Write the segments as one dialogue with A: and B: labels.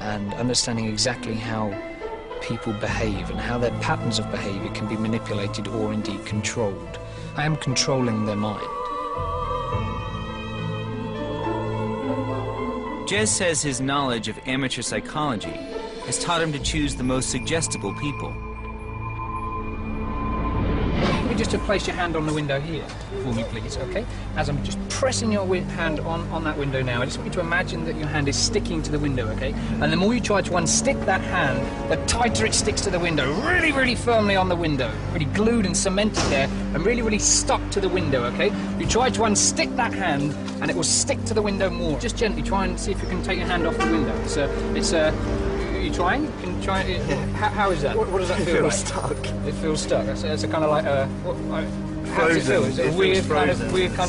A: and understanding exactly how people behave and how their patterns of behaviour can be manipulated or indeed controlled. I am controlling their mind.
B: Jez says his knowledge of amateur psychology has taught him to choose the most suggestible people.
A: Just to place your hand on the window here for me, please, okay? As I'm just pressing your hand on that window now, I just want you to imagine that your hand is sticking to the window, okay? And the more you try to unstick that hand, the tighter it sticks to the window, really, really firmly on the window, really glued and cemented there, and really, really stuck to the window, okay? You try to unstick that hand, and it will stick to the window more. Just gently try and see if you can take your hand off the window. Are you trying? You can try it. Yeah. How is that? What does that feel like?
C: It feels stuck.
A: It feels stuck. It's a kind of like how does it feel? Is it a weird kind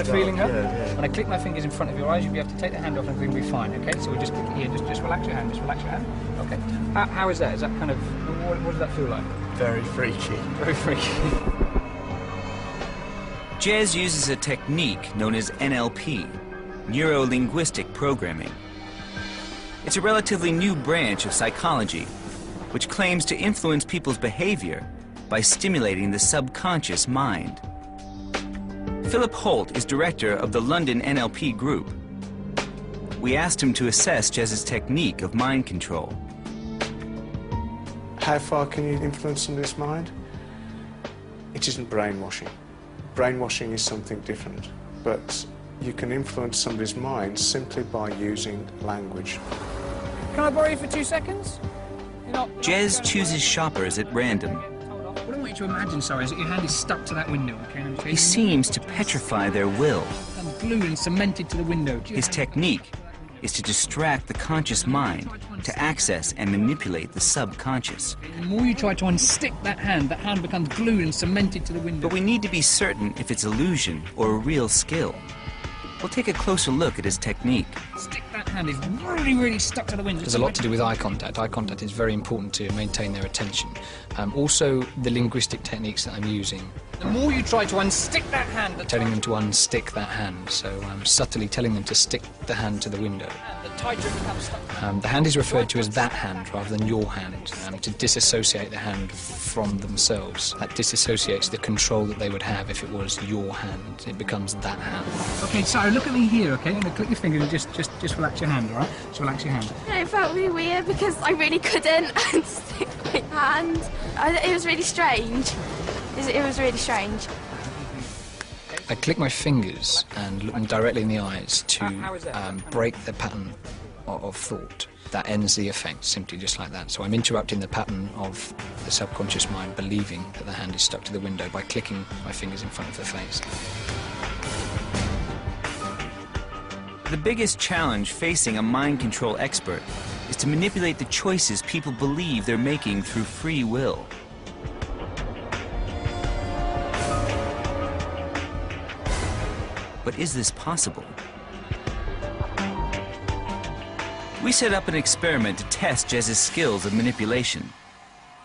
A: of feeling? Huh?
C: Yeah.
A: When I click my fingers in front of your eyes, you'll be able to take the hand off and everything will be fine. Okay, so we just click here. Just relax your hand. Just relax your hand. Okay. How is that? Is that kind of what does that feel like?
C: Very freaky.
A: Very freaky.
B: Jez uses a technique known as NLP, Neuro-Linguistic Programming. It's a relatively new branch of psychology, which claims to influence people's behavior by stimulating the subconscious mind. Philip Holt is director of the London NLP group. We asked him to assess Jez's technique of mind control.
D: How far can you influence somebody's mind? It isn't brainwashing. Brainwashing is something different, but you can influence somebody's mind simply by using language.
A: Can I borrow you for 2 seconds?
B: Jez chooses shoppers at random.
A: What I want you to imagine, sorry, is that your hand is stuck to that window, okay?
B: He seems to petrify their will.
A: And glued and cemented to the window.
B: His technique is to distract the conscious mind to access and manipulate the subconscious.
A: The more you try to unstick that hand becomes glued and cemented to the window.
B: But we need to be certain if it's illusion or a real skill. We'll take a closer look at his technique.
A: Stick that hand is really, really stuck to the window. There's a lot to do with eye contact. Eye contact is very important to maintain their attention. Also, the linguistic techniques that I'm using. The more you try to unstick that hand... Telling them to unstick that hand, so I'm subtly telling them to stick the hand to the window. The tighter it becomes stuck. The hand is referred to as that hand rather than your hand, to disassociate the hand from themselves. That disassociates the control that they would have if it was your hand. It becomes that hand. Okay, so look at me here, okay? I'm going to click your finger and just relax your hand, all right? Just relax your hand.
E: It felt really weird because I really couldn't unstick my hand. It was really strange. It was really strange.
A: I click my fingers and look them directly in the eyes to break the pattern of thought. That ends the effect, simply just like that. So I'm interrupting the pattern of the subconscious mind believing that the hand is stuck to the window by clicking my fingers in front of the face.
B: The biggest challenge facing a mind control expert is to manipulate the choices people believe they're making through free will. But is this possible? We set up an experiment to test Jez's skills of manipulation.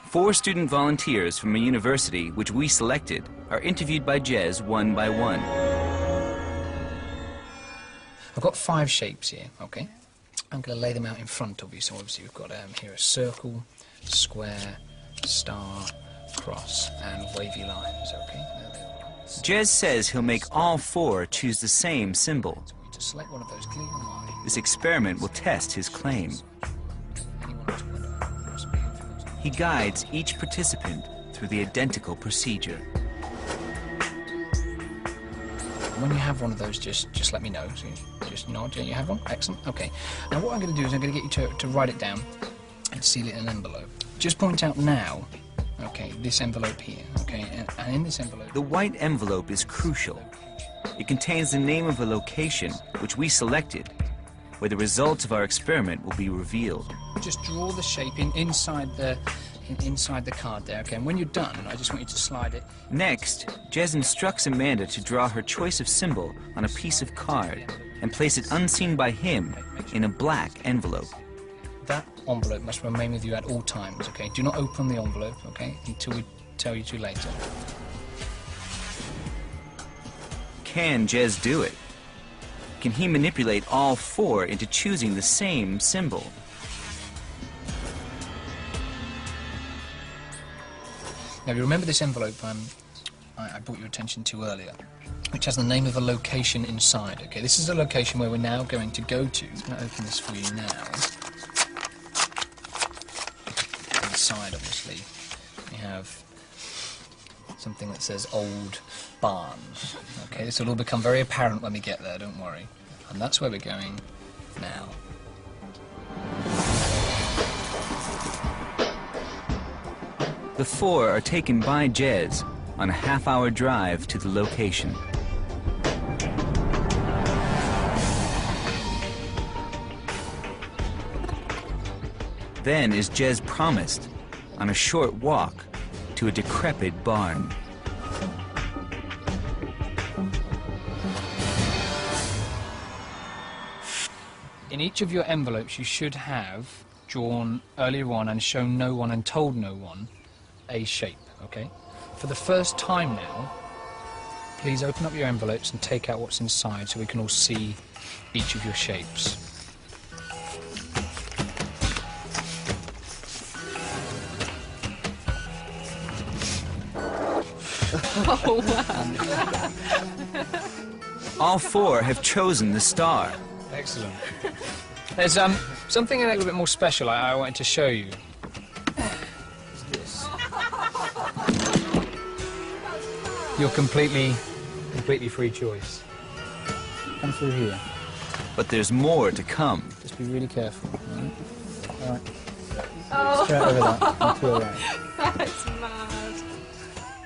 B: 4 student volunteers from a university which we selected are interviewed by Jez one by one.
A: I've got 5 shapes here, okay? I'm going to lay them out in front of you. So obviously we've got here a circle, square, star, cross, and wavy lines, okay?
B: Jez says he'll make all 4 choose the same symbol.
A: To select one of those, clear your mind.
B: This experiment will test his claim. He guides each participant through the identical procedure.
A: When you have one of those, just let me know. So just nod. You have one? Excellent. Okay. Now what I'm going to do is I'm going to get you to write it down and seal it in an envelope. Just point out now, okay, this envelope here, okay, and in this envelope...
B: The white envelope is crucial. It contains the name of a location which we selected, where the results of our experiment will be revealed.
A: Just draw the shape inside the card there, okay? And when you're done, I just want you to slide it.
B: Next, Jez instructs Amanda to draw her choice of symbol on a piece of card and place it unseen by him in a black envelope.
A: That envelope must remain with you at all times, okay? Do not open the envelope, okay, until we tell you to later.
B: Can Jez do it? Can he manipulate all 4 into choosing the same symbol?
A: Now, you remember this envelope I brought your attention to earlier, which has the name of a location inside. Okay, this is a location where we're now going to go to. I'm going to open this for you now. Inside, obviously, we have something that says Old Barn. Okay, this will all become very apparent when we get there, don't worry. And that's where we're going now.
B: The four are taken by Jez on a half-hour drive to the location. Then, as Jez promised, on a short walk to a decrepit barn.
A: In each of your envelopes, you should have drawn earlier on and shown no one and told no one a shape, okay? For the first time now, please open up your envelopes and take out what's inside so we can all see each of your shapes.
E: Oh, wow.
B: All four have chosen the star.
A: Excellent. There's something a little bit more special I wanted to show you. This. Your completely free choice. Come through here.
B: But there's more to come.
A: Just be really careful. All right.
E: Oh.
A: Straight over that and to your right.
E: That's mad.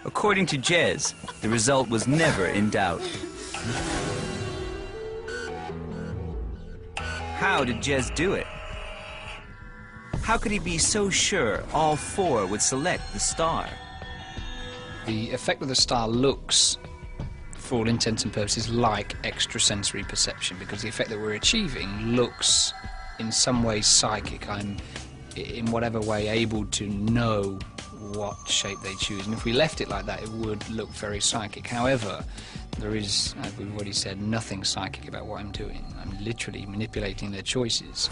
B: According to Jez, the result was never in doubt. How did Jez do it? How could he be so sure all four would select the star?
A: The effect of the star looks, for all intents and purposes, like extrasensory perception, because the effect that we're achieving looks in some ways psychic. I'm, in whatever way, able to know what shape they choose, and if we left it like that, it would look very psychic. However, there is, as we've already said, nothing psychic about what I'm doing. I'm literally manipulating their choices.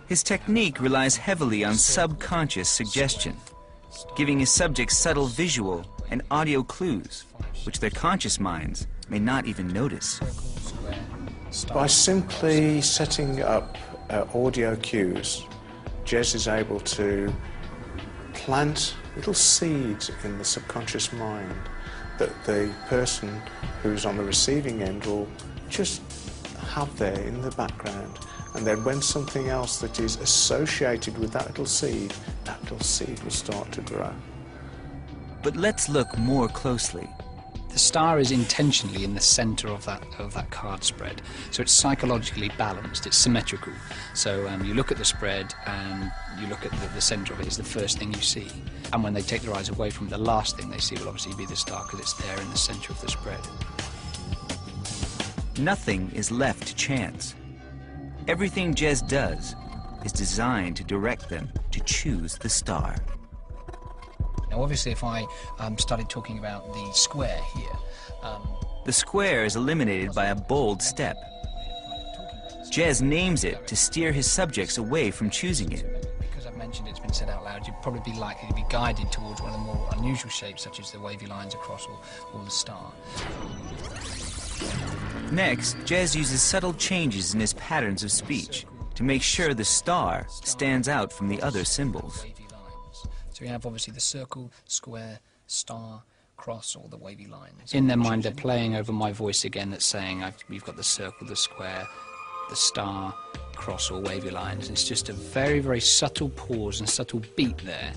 B: His technique relies heavily on subconscious suggestion, giving his subjects subtle visual and audio clues, which their conscious minds may not even notice.
D: By simply setting up audio cues, Jez is able to plant little seeds in the subconscious mind that the person who's on the receiving end will just have there in the background. And then when something else that is associated with that little seed will start to grow.
B: But let's look more closely.
A: The star is intentionally in the center of that card spread, so it's psychologically balanced, it's symmetrical. So you look at the spread and you look at the center of it is the first thing you see. And when they take their eyes away from it, the last thing they see will obviously be the star because it's there in the center of the spread.
B: Nothing is left to chance. Everything Jez does is designed to direct them to choose the star.
A: Now, obviously, if I started talking about the square here...
B: the square is eliminated by a bold step. Jez names it to steer his subjects away from choosing it.
A: Because I've mentioned it's been said out loud, you'd probably be likely to be guided towards one of the more unusual shapes, such as the wavy lines across or the star.
B: Next, Jez uses subtle changes in his patterns of speech to make sure the star stands out from the other symbols.
A: So we have obviously the circle, square, star, cross, or the wavy lines. In their mind, they're playing over my voice again that's saying we've got the circle, the square, the star, cross, or wavy lines. It's just a very, very subtle pause and subtle beat there,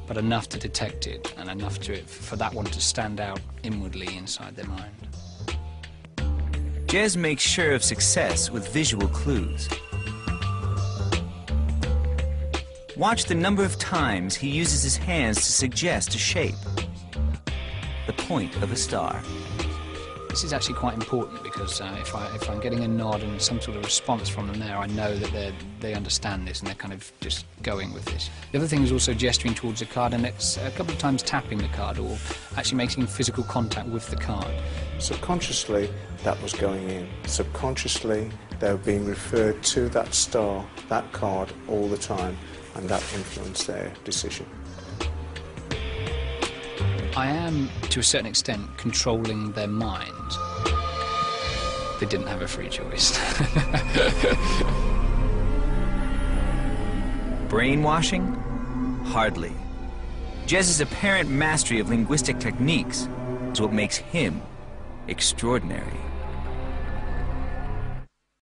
A: but enough to detect it and enough for that one to stand out inwardly inside their mind.
B: Jez makes sure of success with visual clues. Watch the number of times he uses his hands to suggest a shape, the point of a star.
A: This is actually quite important because if I'm getting a nod and some sort of response from them there, I know that they understand this and they're kind of just going with this. The other thing is also gesturing towards the card, and it's a couple of times tapping the card or actually making physical contact with the card.
D: Subconsciously, that was going in. Subconsciously, they were being referred to that star, that card, all the time. and that influenced their decision.
A: I am, to a certain extent, controlling their mind. They didn't have a free choice.
B: Brainwashing? Hardly. Jez's apparent mastery of linguistic techniques is what makes him extraordinary.